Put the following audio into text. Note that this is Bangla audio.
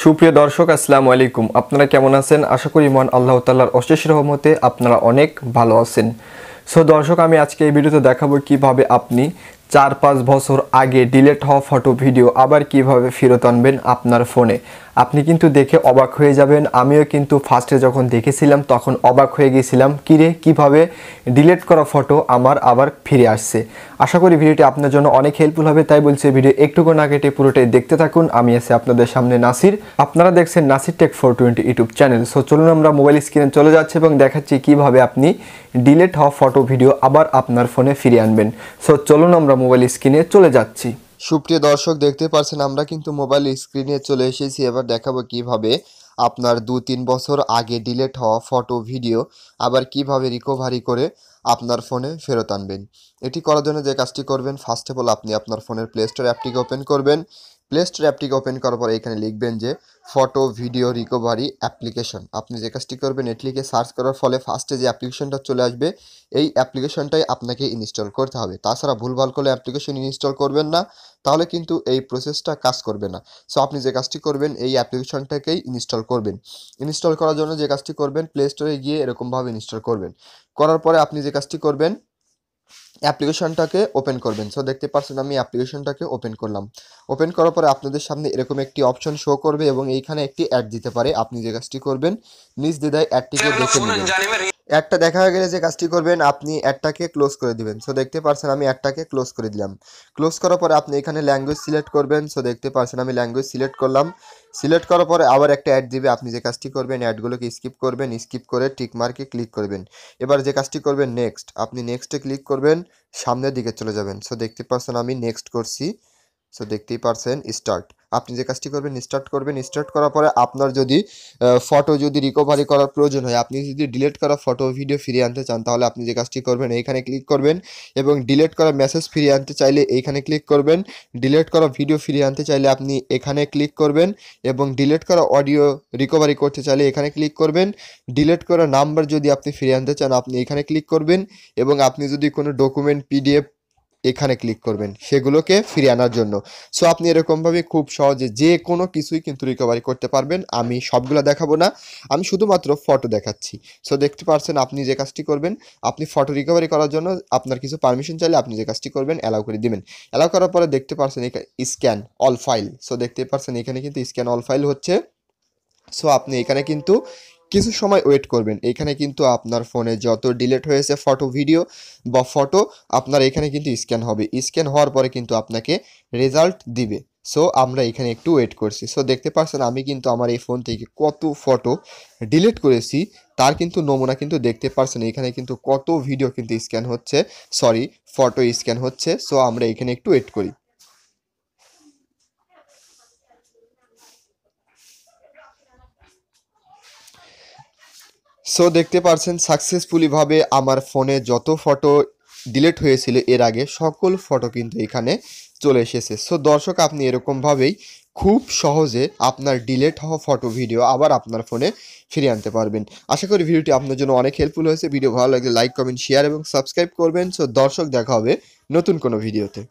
সুপ্রিয় দর্শক আসসালামু আলাইকুম। আপনারা কেমন আছেন? আশা করি মহান আল্লাহ তাআলার অশেষ রহমতে আপনারা অনেক ভালো আছেন। সো দর্শক, আমি আজকে এই ভিডিওতে দেখাবো কিভাবে আপনি 4-5 বছর আগে ডিলিট হওয়া ফটো ভিডিও আবার কিভাবে ফেরত আনবেন আপনার ফোনে। আপনি কিন্তু দেখে অবাক হয়ে যাবেন। আমিও কিন্তু ফার্স্টে যখন দেখেছিলাম তখন অবাক হয়ে গেছিলাম, কিরে কিভাবে ডিলিট করা ফটো আমার আবার ফিরে আসছে। আশা করি ভিডিওটি আপনার জন্য অনেক হেল্পফুল হবে, তাই বলছি ভিডিও একটুকু না কেটে পুরোটাই দেখতে থাকুন। আমি আছি আপনাদের সামনে নাসির, আপনারা দেখছেন Nasir tech 420 YouTube channel. So চলুন আমরা মোবাইল স্ক্রিনে চলে যাচ্ছি এবং দেখাচ্ছি কিভাবে আপনি ডিলিট হওয়া ফটো ভিডিও আবার আপনার ফোনে ফিরিয়ে আনবেন। সো চলুন আমরা মোবাইল স্ক্রিনে চলে যাচ্ছি। সুপ্রিয় দর্শক, দেখতে পাচ্ছেন আমরা কিন্তু মোবাইল স্ক্রিনে চলে এসেছি। এবার দেখাবো কিভাবে আপনার 2-3 বছর আগে ডিলিট হওয়া ফটো ভিডিও আবার কিভাবে রিকভারি করে আপনার ফোনে ফেরত আনবেন। এটি করার জন্য যে কাজটি করবেন, ফার্স্ট অফ অল আপনি আপনার ফোনের প্লে স্টোর অ্যাপটিকে ওপেন করবেন। প্লে স্টোর অ্যাপটিকে ওপেন করার পর এখানে লিখবেন যে ফটো ভিডিও রিকভারি অ্যাপ্লিকেশন। আপনি যে কাজটি করবেন, এটি লিখে সার্চ করার ফলে ফার্স্টে যে অ্যাপ্লিকেশনটা চলে আসবে এই অ্যাপ্লিকেশনটাই আপনাকে ইনস্টল করতে হবে। তাছাড়া ভুলভাল করে অ্যাপ্লিকেশন ইনস্টল করবেন না, তাহলে কিন্তু এই প্রসেসটা কাজ করবে না। সো আপনি যে কাজটি করবেন, এই অ্যাপ্লিকেশনটাকেই ইনস্টল করবেন। ইনস্টল করার জন্য যে কাজটি করবেন, প্লে স্টোরে গিয়ে এরকমভাবে ইনস্টল করবেন। করার পরে আপনি যে কাজটি করবেন, অ্যাপ্লিকেশনটাকে ওপেন করবেন। সো দেখতে পাচ্ছেন আমি অ্যাপ্লিকেশনটাকে ওপেন করলাম। ওপেন করার পরে আপনাদের সামনে এরকম একটি অপশন শো করবে এবং এইখানে একটি অ্যাড দিতে পারে। আপনি যে কাজটি করবেন, নির্দ্বিধায় অ্যাডটিকে দেখে নেবেন। অ্যাডটা দেখা হয়ে গেলে যে কাজটি করবেন, আপনি অ্যাডটাকে ক্লোজ করে দিবেন। সো দেখতে পাচ্ছেন আমি অ্যাডটাকে ক্লোজ করে দিলাম। ক্লোজ করার পরে আপনি এখানে ল্যাঙ্গুয়েজ সিলেক্ট করবেন। সো দেখতে পাচ্ছেন আমি ল্যাঙ্গুয়েজ সিলেক্ট করলাম। সিলেক্ট করার পরে আবার একটা অ্যাড দিবে। আপনি যে কাজটি করবেন, অ্যাডগুলোকে স্কিপ করবেন, স্কিপ করে টিক মার্কে ক্লিক করবেন। এবার যে কাজটি করবেন, নেক্সট, আপনি নেক্সটে ক্লিক করবেন, সামনের দিকে চলে যাবেন। সো দেখতে পাচ্ছেন আমি নেক্সট করছি। সো দেখতেই পারছেন স্টার্ট। আপনি যে কাজটি করবেন, স্টার্ট করবেন। স্টার্ট করার পরে আপনার যদি ফটো যদি রিকভারি করার প্রয়োজন হয়, আপনি যদি ডিলিট করা ফটো ভিডিও ফিরিয়ে আনতে চান, তাহলে আপনি যে কাজটি করবেন এইখানে ক্লিক করবেন এবং ডিলিট করা মেসেজ ফিরিয়ে আনতে চাইলে এইখানে ক্লিক করবেন। ডিলিট করা ভিডিও ফিরিয়ে আনতে চাইলে আপনি এখানে ক্লিক করবেন এবং ডিলিট করা অডিও রিকভারি করতে চাইলে এখানে ক্লিক করবেন। ডিলিট করা নাম্বার যদি আপনি ফিরিয়ে আনতে চান, আপনি এখানে ক্লিক করবেন এবং আপনি যদি কোনো ডকুমেন্ট পিডিএফ এখানে ক্লিক করবেন সেগুলোকে ফিরিয়ে আনার জন্য। সো আপনি এরকমভাবে খুব সহজে যে কোনো কিছুই কিন্তু রিকভারি করতে পারবেন। আমি সবগুলো দেখাবো না, আমি শুধুমাত্র ফটো দেখাচ্ছি। সো দেখতে পাচ্ছেন আপনি যে কাজটি করবেন, আপনি ফটো রিকভারি করার জন্য আপনার কিছু পারমিশন চাইলে আপনি যে কাজটি করবেন, অ্যালাউ করে দিবেন। অ্যালাউ করার পরে দেখতে পাচ্ছেন এখানে স্ক্যান অল ফাইল। সো দেখতে পাচ্ছেন এখানে কিন্তু স্ক্যান অল ফাইল হচ্ছে। সো আপনি এখানে কিন্তু কিছু সময় ওয়েট করবেন। এখানে কিন্তু আপনার ফোনে যত ডিলিট হয়েছে ফটো ভিডিও বা ফটো, আপনার এখানে কিন্তু স্ক্যান হবে। স্ক্যান হওয়ার পরে কিন্তু আপনাকে রেজাল্ট দিবে। সো আমরা এখানে একটু ওয়েট করছি। সো দেখতে পাচ্ছেন আমি কিন্তু আমার এই ফোন থেকে কত ফটো ডিলিট করেছি তার কিন্তু নমুনা কিন্তু দেখতে পাচ্ছেন। এখানে কিন্তু কত ভিডিও কিন্তু স্ক্যান হচ্ছে, সরি ফটো স্ক্যান হচ্ছে। সো আমরা এখানে একটু ওয়েট করি। সো দেখতে পাচ্ছেন সাকসেসফুলিভাবে আমার ফোনে যত ফটো ডিলিট হয়েছিল এর আগে, সকল ফটো কিন্তু এখানে চলে এসেছে। সো দর্শক, আপনি এরকমভাবেই খুব সহজে আপনার ডিলিট হওয়া ফটো ভিডিও আবার আপনার ফোনে ফিরিয়ে আনতে পারবেন। আশা করি ভিডিওটি আপনার জন্য অনেক হেল্পফুল হয়েছে। ভিডিও ভালো লাগলে লাইক, কমেন্ট, শেয়ার এবং সাবস্ক্রাইব করবেন। সো দর্শক, দেখা হবে নতুন কোনো ভিডিওতে।